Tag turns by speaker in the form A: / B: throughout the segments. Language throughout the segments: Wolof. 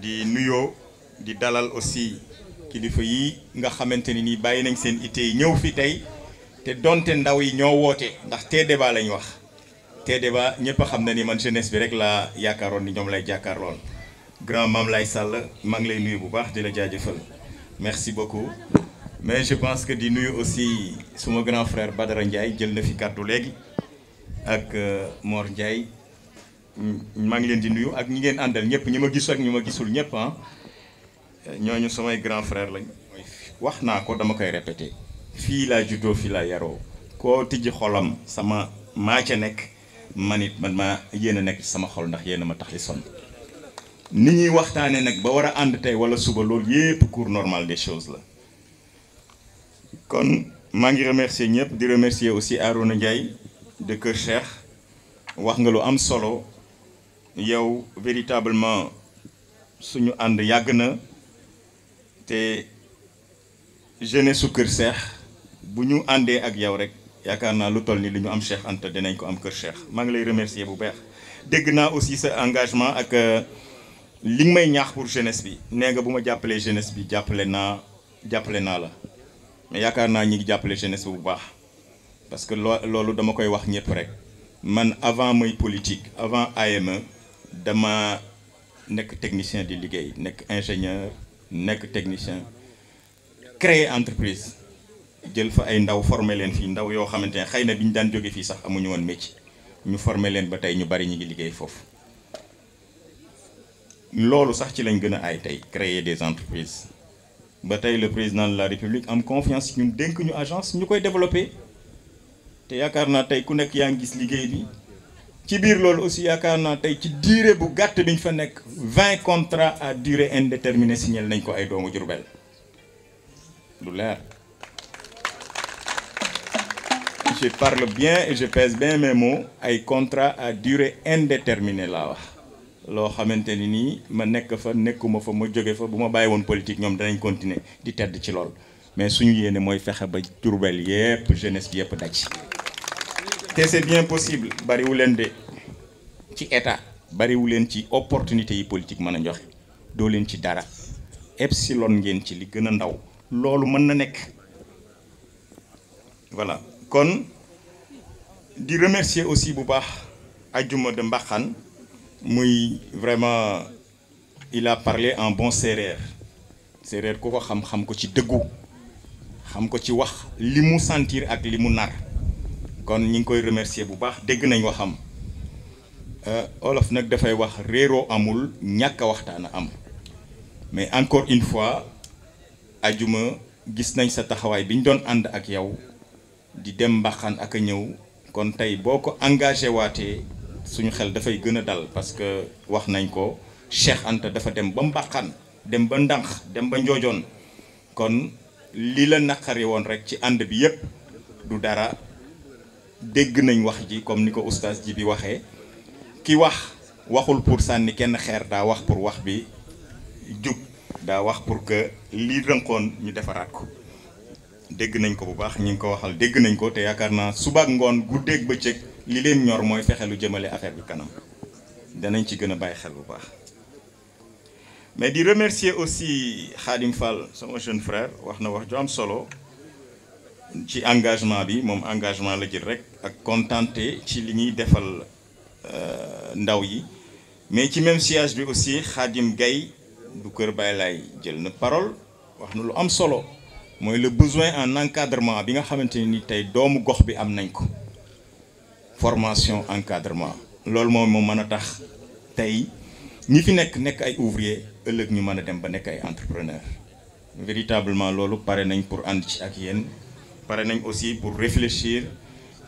A: di nuyoo di dalal aussi kilifa yi nga xamante ni nii bàyyi nañ seen ité yi ñëw fi tey te donte ndaw yi ñoo woote ndax tee débat lañ wax tee débat ñëpp a xam na ni man jeunesse bi rek laa yaakaaroon ni ñoom lay jàkkaarlool grand Mame Lay Sall maa ngi lay nuyu bu baax di la jaajëfal merci beaucoup. mais je pense que di nuyu aussi suma grand frère Badara Ndiaye jël na fi kàddu léegi ak Mor Ndiaye maa ngi leen di nuyu ak ñi ngeen àndal ñëpp ñi ma gis ak ñi ma gisul ñëpp ah ñooñu samay grand frère lañ. wax naa ko dama koy répété fii laa juddoo fii laa yaroo koo tijji xolam sama maa ca nekk man it man maa yéen a nekk ci sama xol ndax yéen a ma tax li sonn ni ñuy waxtaanee nag ba war a ànd tey wala suba loolu yépp cours normal des choses la. kon maa ngi remercier ñëpp di remercier aussi Arouna Ndiaye de Kër Cheikh wax nga lu am solo yow véritablement suñu ànd yàgg na te jeunesse su Kër Cheikh bu ñu àndee ak yow rek yaakaar naa lu toll ni li ñu am Cheikh Anta dinañ ko am Kër Cheikh maa ngi lay remercier bu baax. dégg naa aussi sa engagement ak li nga may ñaax pour jeunesse bi nee nga bu ma jàppalee jeunesse bi jàppale naa la. mais yaakaar naa ñi ngi jàppale jeunesse bu baax parce que loolu dama koy wax ñëpp rek man avant mooy politique avant AME dama nekk technicien di liggéey nekk ingénieur nekk technicien créer entreprise jël fa ay ndaw former leen fii ndaw yoo xamante ne xëy na bi ñu daan jóge fii sax amuñu woon métier ñu former leen ba tey ñu bari ñu ngi liggéey foofu loolu sax ci lañ gën a aay tey créer des entreprises ba tey le président de la république am confiance ñun dénk ñu agence ñu koy développé te yaakaar naa tey ku nekk yaa ngi gis liggéey bi ci biir loolu aussi yaakaar naa tey ci durée bu gàtt bi ñu fa nekk 20 contrats à durée indéterminée signé nañ ko ay doomu Jurbel lu leer. je parle bien et je pèse bien mes mots ay contrats à durée indéterminée laa wax. loo xamante ni nii ma nekk fa nekkuma fa ma jóge fa bu ma bàyyi woon politique ñoom danañ continuer di tedd ci lool mais suñu yéene mooy fexe ba Diourbel yépp jeunesse bi yépp daj te c'est bien possible bariwu leen de ci état bariwu leen ci opportunité yi politique mën a joxe doo leen ci dara epsilon ngeen ci li gën a ndaw loolu mën na nekk voilà. kon di remercier aussi bu baax Adjuma de Mbaxane muy vraiment il a parlé en bon séeréer ku ko xam ko ci dëggu xam ko ci wax li mu sentir ak li mu nar kon ñi ngi koy remercier bu baax dégg nañ waxam olof nag dafay wax réeroo amul ñàkk a waxtaan a am mais encore une fois Adjuma gis nañ sa taxawaay bi ñu doon ànd ak yow di dem Mbaxane ak a ñëw kon tey boo ko engagé waatee suñu xel dafay gën a dal parce que wax nañ ko Cheikh Anta dafa dem ba Mbaxane dem ba Ndanx dem ba Njoojoon kon li la naqari woon rek ci ànd bi yépp du dara dégg nañ wax ji comme ni ko oustaz ji bi waxee ki waxul pour sànni kenn xeer daa wax pour wax bi jub daa wax pour que li rënkoon ñu defaraat ko dégg nañ ko bu baax ñi ngi ko waxal dégg nañ ko te yaakaar naa suba ak ngoon guddeeg bëccëg li leen ñor mooy fexe lu jëmale affaire bi kanam danañ ci gën a bàyyi xel bu baax. mais di remercier aussi Khadim Fall sama jeune frère wax na wax ju am solo ci engagement bi moom engagement la jël rek ak contenté ci li ñuy defal ndaw yi mais ci même siège bi aussi Khadim Gaye du Kër Baye Laye jël na parole wax na lu am solo mooy le besoin en encadrement bi nga xamante ni tey doomu gox bi am nañ ko. formation encadrement loolu moom moo mën a tax tey ñi fi nekk ay ouvrier ëllëg ñu mën a dem ba nekk ay entrepreneur véritablement loolu pare nañ pour ànd ci ak yéen pare nañ aussi pour réfléchir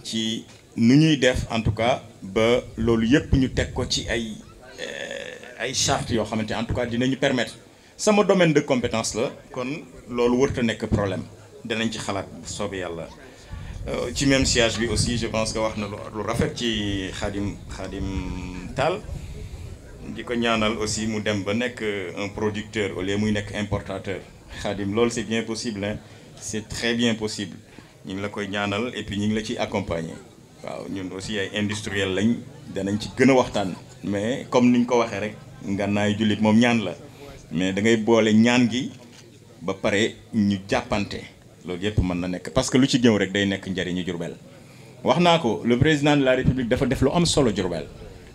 A: ci nu ñuy def en tout cas ba loolu yépp ñu teg ko ci ay chartes yoo xamante en tout cas dinañu permettre sama domaine de compétence la kon loolu wërta nekk problème danañ ci xalaat bu soobee yàlla. ci même siège bi aussi je pense que wax na lu rafet ci Khadim Tall di ko ñaanal aussi mu dem ba nekk un producteur au lieu muy nekk importateur Khadim loolu c'est bien possible hein c'est très bien possible ñu ngi la koy ñaanal et puis ñu ngi la ciy accompagner waaw ñun aussi ay industriel lañ danañ ci gën a waxtaan mais comme niñ ko waxee rek ngànnaay jullit moom ñaan la mais da ngay boole ñaan gi ba pare ñu jàppante loolu yëpp mën na nekk parce que lu ci ñëw rek day nekk njariñu Diourbel wax naa ko le président de la République dafa def lu am solo Diourbel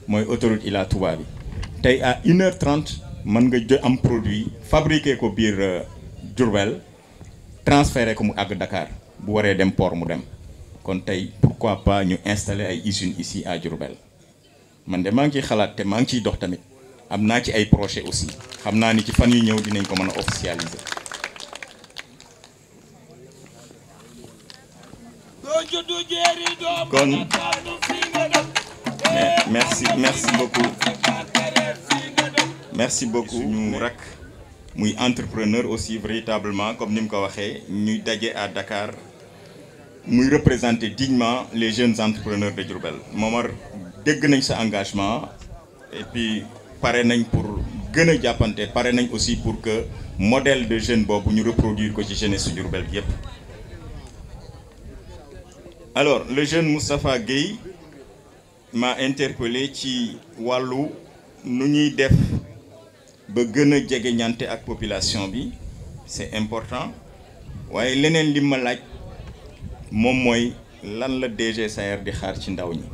A: mooy autoroute Ila Touba bi tey à 1h30 mën nga am produit fabriqué ko biir Diourbel transféré ko mu àgg Dakar bu waree dem port mu dem kon tey pourquoi pas ñu installer ay usines ici à Diourbel man de maa ngi ciy xalaat te maa ngi ciy dox tamit am naa ci ay projet aussi xam naa ni ci fan yu ñëw dinañ ko mën a officialiser. kon merci beaucoup ñu rak muy entrepreneur aussi véritablement comme ni mu ko waxee ñuy daje à Dakar muy représenter dignement les jeunes entrepreneurs de Diourbel Momar dégg nañ sa engagement et puis pare nañ pour gën a jàppante pare nañ aussi pour que modèle de jeune boobu ñu reproduire ko ci jeunesse su Diourbel bi yépp. Alors le jeune Moustapha Gueye m'a interpellé ci wàllu nu ñuy def ba gën a jege ñante ak population bi c'est important waaye leneen li ma laaj moom mooy lan la DG Saer di xaar ci ndaw ñi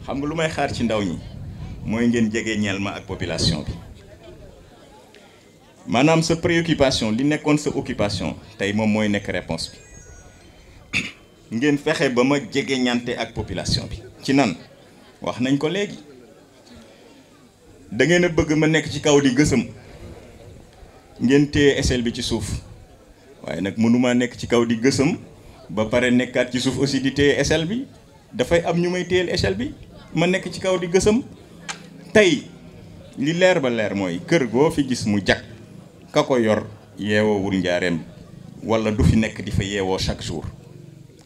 A: xam nga lu may xaar ci ndaw ñi mooy ngeen jege ñeel ma ak population bi maanaam sa préoccupation li nekkoon sa occupation tey moom mooy nekk réponse bi ngeen fexe ba ma jege ñante ak population bi ci nan wax nañ ko léegi da ngeen a bëgg ma nekk ci kaw di gësëm ngeen téye échelle bi ci suuf waaye nag mënuma nekk ci kaw di gësëm ba pare nekkaat ci suuf aussi di téye échelle bi dafay am ñu may téyel échelle bi ma nekk ci kaw di gësëm tey li leer ba leer mooy kër goo fi gis mu jag ka ko yor yeewoowul njaareem wala du fi nekk di fa yeewoo chaque jour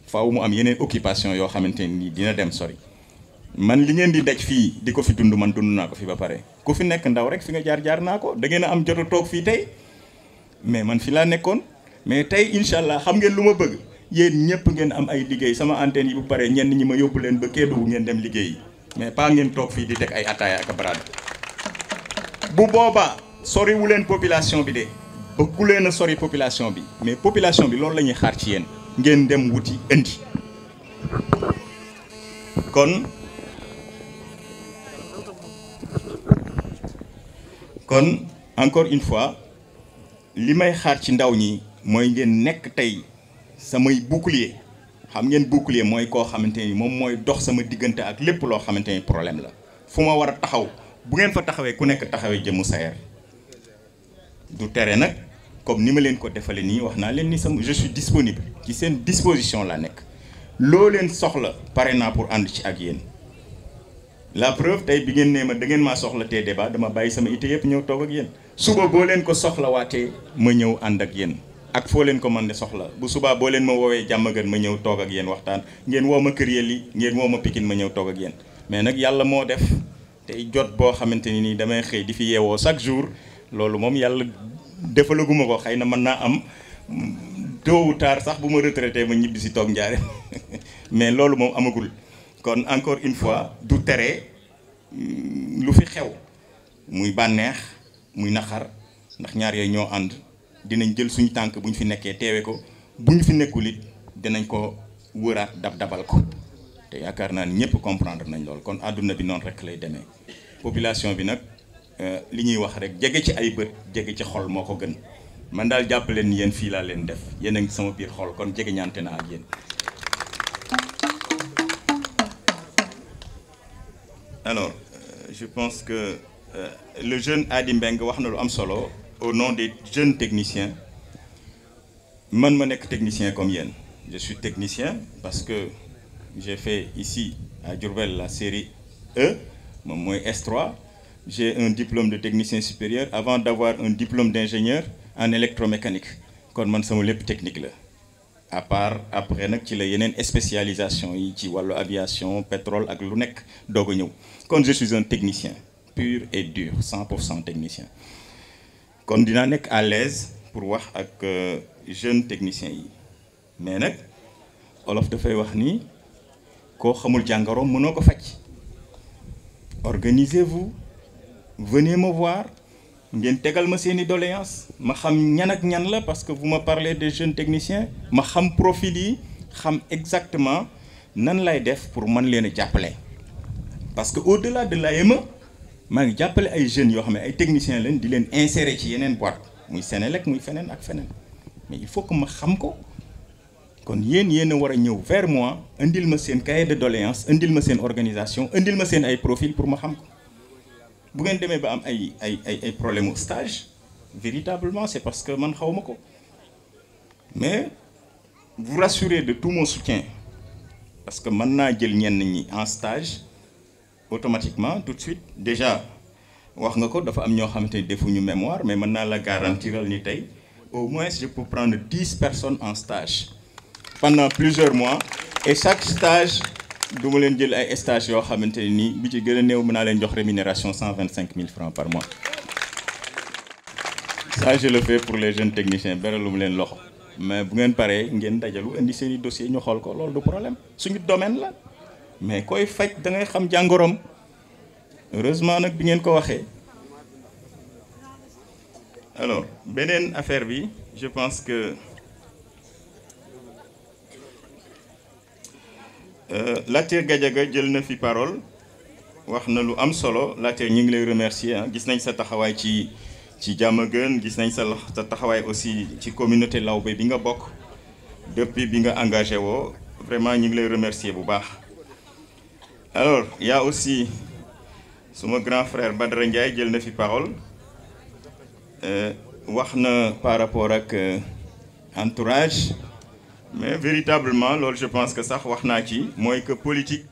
A: faaw mu am yeneen occupation yoo xamante ni dina dem sori man li ngeen di daj fii di ko fi dund man dund naa ko fi ba pare ku fi nekk ndaw rek fi nga jaar naa ko da ngeen a am jot a toog fii tey mais man fi laa nekkoon mais tey incha allah xam ngeen lu ma bëgg yéen ñëpp ngeen am ay liggéey sama antenne yi bu pare ñenn ñi ma yóbbu leen ba Kédougou ngeen dem liggéey yi mais pas ngeen toog fii di teg ay ataaya ak baraad bu boobaa soriwu leen population bi de bëggu leen a sori population bi mais population bi loolu la ñuy xaar ci yéen ngeen dem wuti indi kon encore une fois li may xaar ci ndaw ñi mooy ngeen nekk tey samay bouclier xam ngeen bouclier mooy koo xamante ni moom mooy dox sama diggante ak lépp loo xamante ni problème la fu ma war a taxaw bu ngeen fa taxawee ku nekk taxawee jëmu Saer du tere nag comme ni ma leen ko defalee nii wax naa leen ni sama je suis disponible ci seen disposition la nekk loo leen soxla pare naa pour ànd ci ak yéen la preuve tey bi ngeen nee ma da ngeen maa soxla tee débat dama bàyyi sama ité yëpp ñëw toog ak yéen suba boo leen ko soxla waatee ma ñëw ànd ak yéen ak foo leen ko mën de soxla bu subaa boo leen ma woowee Jàmmagën ma ñëw toog ak yéen waxtaan ngeen woo ma Kër Yelli ngeen woo ma Pikine ma ñëw toog ak yéen mais nag yàlla moo def tey jot boo xamante ni nii damay xëy di fi yeewoo chaque jour loolu moom yàlla defalaguma ko xëy na mën naa am tôt ou tard sax bu ma retraité ma ñibbi si toog njaare mais loolu moom amagul kon encore une fois du tere lu fi xew muy bànneex muy naqar ndax ñaar yooyu ñoo ànd dinañ jël suñu tànk bu ñu fi nekkee teewe ko bu ñu fi nekkul it dinañ ko wëraat dabal ko te yaakaar naa ni ñëpp comprendre nañ loolu kon àdduna bi noonu rek lay demee population bi nag li ñuy wax rek jege ci ay bët jege ci xol moo ko gën man daal jàpp leen ni yéen fii laa leen def yéen a ngi sama biir xol kon jege ñaante naa ak yéen. Alors je pense que le jeune Adi Mbeng wax na lu am solo au nom des jeunes techniciens man ma nekk technicien comme yéen je suis technicien parce que j'ai fait ici à Diourbel la série E moom mooy S3 j'ai un diplôme de technicien supérieur avant d'avoir un diplôme d'ingénieur en électromécanique kon man sama lépp technique la à part après nag ci la yeneen spécialisation yi ci wàllu aviation pétrole ak lu nekk doog a ñëw kon je suis un technicien pur et dur 100% technicien kon dinaa nekk à l'aise pour wax ak jeunes techniciens yi mais nag olof dafay wax ni koo xamul jàngoro mënoo ko faj organisez-vous venez me voir ngeen tegal ma seeni doléance ma xam ñan ak ñan la, parce que vous me parlez des jeunes techniciens, ma xam profil yi xam exactement nan lay def pour man leen a jàppale. Parce que au-delà de l'AME maa ngi jàppale ay jeunes yoo xam ne ay techniciens lañ di leen insérer ci yeneen boîte muy Senelec muy feneen ak feneen, mais il faut que ma xam ko. kon yéen a war a ñëw vers moi indil ma seen cahier de doléance, indil ma seen organisation, indil ma seen ay profil pour ma xam ko. bu ngeen demee ba am ay problème au stage véritablement c'est parce que man xaw ma ko, mais vous rassurez de tout mon soutien, parce que mën naa jël ñenn ñi en stage automatiquement tout de suite. Déjà wax nga ko dafa am ñoo xamante ni defuñu mémoire, mais mën naa la garantiral ni tey au moins je peux prendre 10 personnes en stage pendant plusieurs mois, et chaque stage du ma leen jël ay stage yoo xamante ne nii bi ci gën a néew mën naa leen jox rémunération 125 000 francs par mois. Ça je le fais pour les jeunes techniciens, beralu mu leen loxo, mais bu ngeen paree ngeen dajalu indi seen i dossiers ñu xool ko, loolu du problème, suñu domaine la. mais koy faj da ngay xam jàngoroom. Heureusement nag bi ngeen ko waxee. Alors beneen affaire bi, je pense que Latir Gadiaga jël na fi parole wax na lu am solo. Latir ñu ngi lay remercier, gis nañ sa taxawaay ci Diamaguène, gis nañ sa taxawaay aussi ci communauté Lawbe bi nga bokk depuis bi nga engagé woo, vraiment ñu ngi lay remercier bu baax. Alors il y a aussi suma grand frère Badara Ndiaye jël na fi parole, wax na par rapport ak entourage, mais véritablement loolu je pense que sax wax naa ci mooy que politique.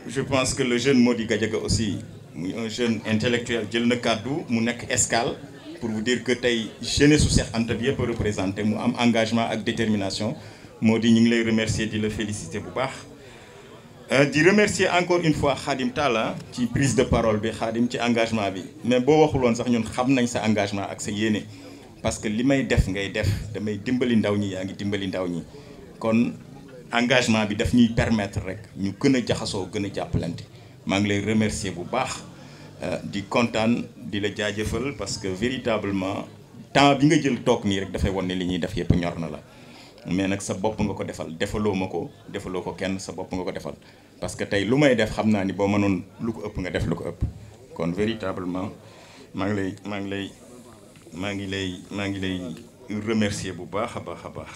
A: Je pense que le jeune Mody Gadiaga aussi muy un jeune intellectuel jël na kàddu mu nekk escale pour vous dire que tey jeunesse su Cheikh Anta bi yëpp représenté, mu am engagement ak détermination. Mody ñu ngi lay remercier di la féliciter bu baax. Di remercier encore une fois Khadim Talla ci prise de parole bi, Khadim ci engagement bi, mais boo waxuloon sax ñun xam nañ sa engagement ak sa yéene, parce que li may def ngay def, damay dimbali ndaw ñi, yaa ngi dimbali ndaw ñi. Kon engagement bi daf ñuy permettre rek ñu gën a jaxasoo, gën a jàppalante. maa ngi lay remercier bu baax, di kontaan, di la jaajëfal, parce que véritablement temps bi nga jël toog nii rek dafay wan ne li ñuy def yëpp ñor na la. mais nag sa bopp nga ko defal, defaloo ma ko, defaloo ko kenn, sa bopp nga ko defal. parce que tey lu may def xam naa ni boo mënoon lu ko ëpp nga def lu ko ëpp. kon véritablement maa ngi lay remercier bu baax a baax a baax.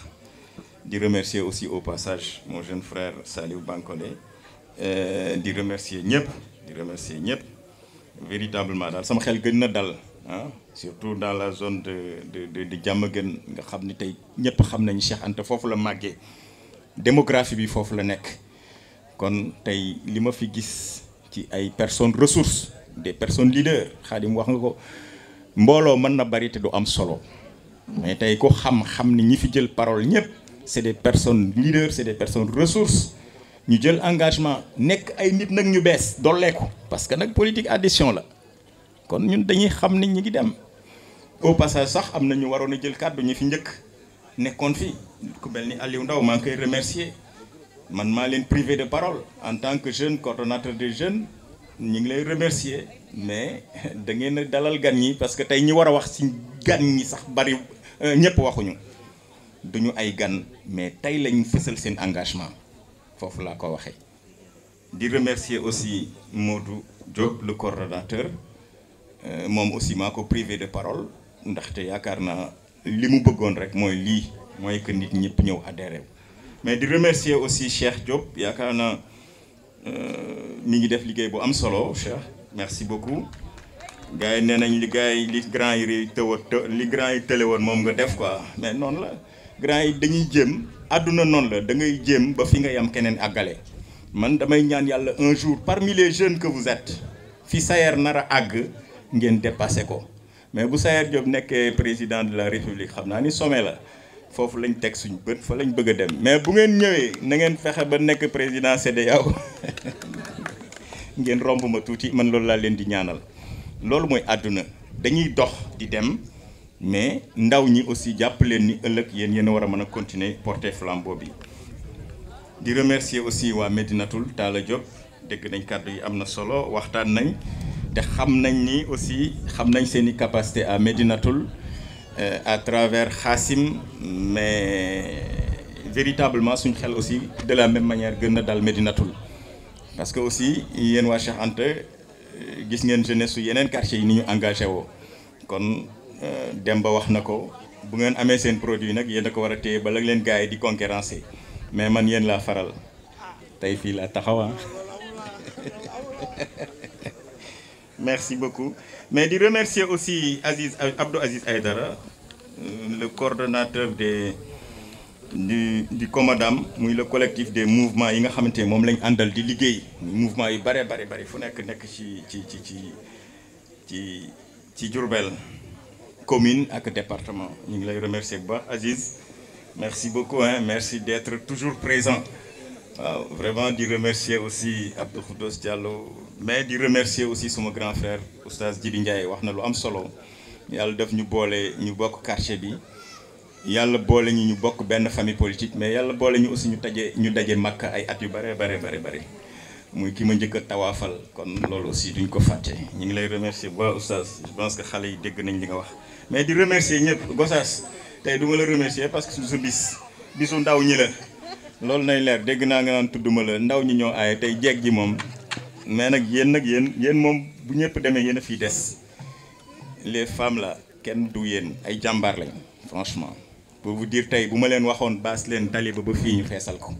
A: di remercier aussi au passage mon jeune frère Saliou Bankole, di remercier ñëpp véritablement daal sama xel gën na dal, surtout dans la zone de Diamaguène nga xam ni tey ñëpp xam nañu Cheikh Anta foofu la màggee, démographie bi foofu la nekk. kon tey li ma fi gis ci ay personnes ressources, des personnes leaders, Khadim wax nga ko, mbooloo mën na bari te du am solo, mais tey ko xam ni ñi fi jël parole ñëpp c'est des personnes leaders, c'est des personnes ressources, ñu jël engagement nekk ay nit nag ñu bees dolleeku, parce que nag politique addition la. kon ñun dañuy xam ni ñi ngi dem. au passage sax am na ñu waroon a jël kàddu ñi fi njëkk nekkoon fi, ku mel ni Aliou Ndaw maa ngi koy remercier. man maa leen privé de parole en tant que jeune coordonnateur des jeunes, ñu ngi lay remercier, mais da ngeen a dalal gan ñi, parce que tey ñi war a wax ci gan ñi sax bari, ñëpp waxuñu, duñu ay gan, mais tey lañ fësal seen engagement, foofu laa ko waxee. di remercier aussi Modou Diop le coordonnateur, moom aussi maa ko privé de parole, ndaxte yaakaar naa li mu bëggoon rek mooy lii, mooy que nit ñëpp ñëw adhéré. mais di remercier aussi Cheikh Diop, yaakaar naa mi ngi def liggéey bu am solo. Cheikh merci beaucoup. gars yi nee nañ li grand yi tële woon moom nga def quoi, mais noonu la grand yi dañuy jéem, àdduna noonu la, da ngay jéem ba fi nga yam keneen àggale. man damay ñaan yàlla un jour parmi les jeunes que vous êtes fi Sayer nar a àgg ngeen dépassé ko, mais bu Sayer Diop nekkee président de la République xam naa ni sommet la, foofu lañ teg suñ bët, fa lañ bëgg a dem. mais bu ngeen ñëwee na ngeen fexe ba nekk président CEDEAO ngeen romb ma tuuti, man loolu laa leen di ñaanal. loolu mooy àdduna, dañuy dox di dem, mais ndaw ñi aussi jàpp leen ni ëllëg yéen a war a mën a continuer porter flambeau bi. di remercier aussi waa Médinatoul Talla Diop, dégg nañ kàddu yi am na solo, waxtaan nañ. te xam nañ ni aussi xam nañ seeni capacité à Médinatoul à travers Khassim, mais véritablement suñ xel aussi de la même manière gën na dal Médinatoul parce que aussi yéen waa Cheikh Anta gis ngeen jeunesse su yeneen quartier yi ni ñu engagé woo kon Demba wax na ko bu ngeen amee seen produit nag yéen a ko war a téye ba la leen gars yi di concurrencer mais man yéen laa faral tey fii laa taxawa merci beaucoup mais di remercier aussi Abdou Aziz Aïdara le coordonnateur du Comadam muy le collectif des mouvements yi nga xamante ne moom lañ àndal di liggéey mouvement yu bare fu nekk ci Diourbel commune ak département ñu ngi lay remercier bu baax Aziz merci beaucoup merci d'être toujours présent waaw vraiment di remercier aussi Abdou Khoudoss Diallo mais di remercier aussi suma grand frère oustaz Djibi Ndiaye wax na lu am solo yàlla def ñu boole ñu bokk quartier bi yàlla boole ñu bokk benn famille politique mais yàlla boole ñu aussi ñu daje Makka ay at yu bare muy ki ma njëkk a tawaafal kon loolu aussi duñ ko fàtte ñu ngi lay remercier bu baax oustaz je pense que xale yi dégg nañ li nga wax mais di remercier ñëpp Gossas tey du ma la remercier parce que su bisu ndaw ñi la loolu nay leer dégg naa nga naan tudduma la ndaw ñi ñoo aaye tey jeeg ji moom mais nag yéen moom bu ñëpp demee yéen a fii des les femmes là kenn du yéen ay jàmbaar lañ franchement pour vous dire tey bu ma leen waxoon baas leen tali ba fii ñu feesal ko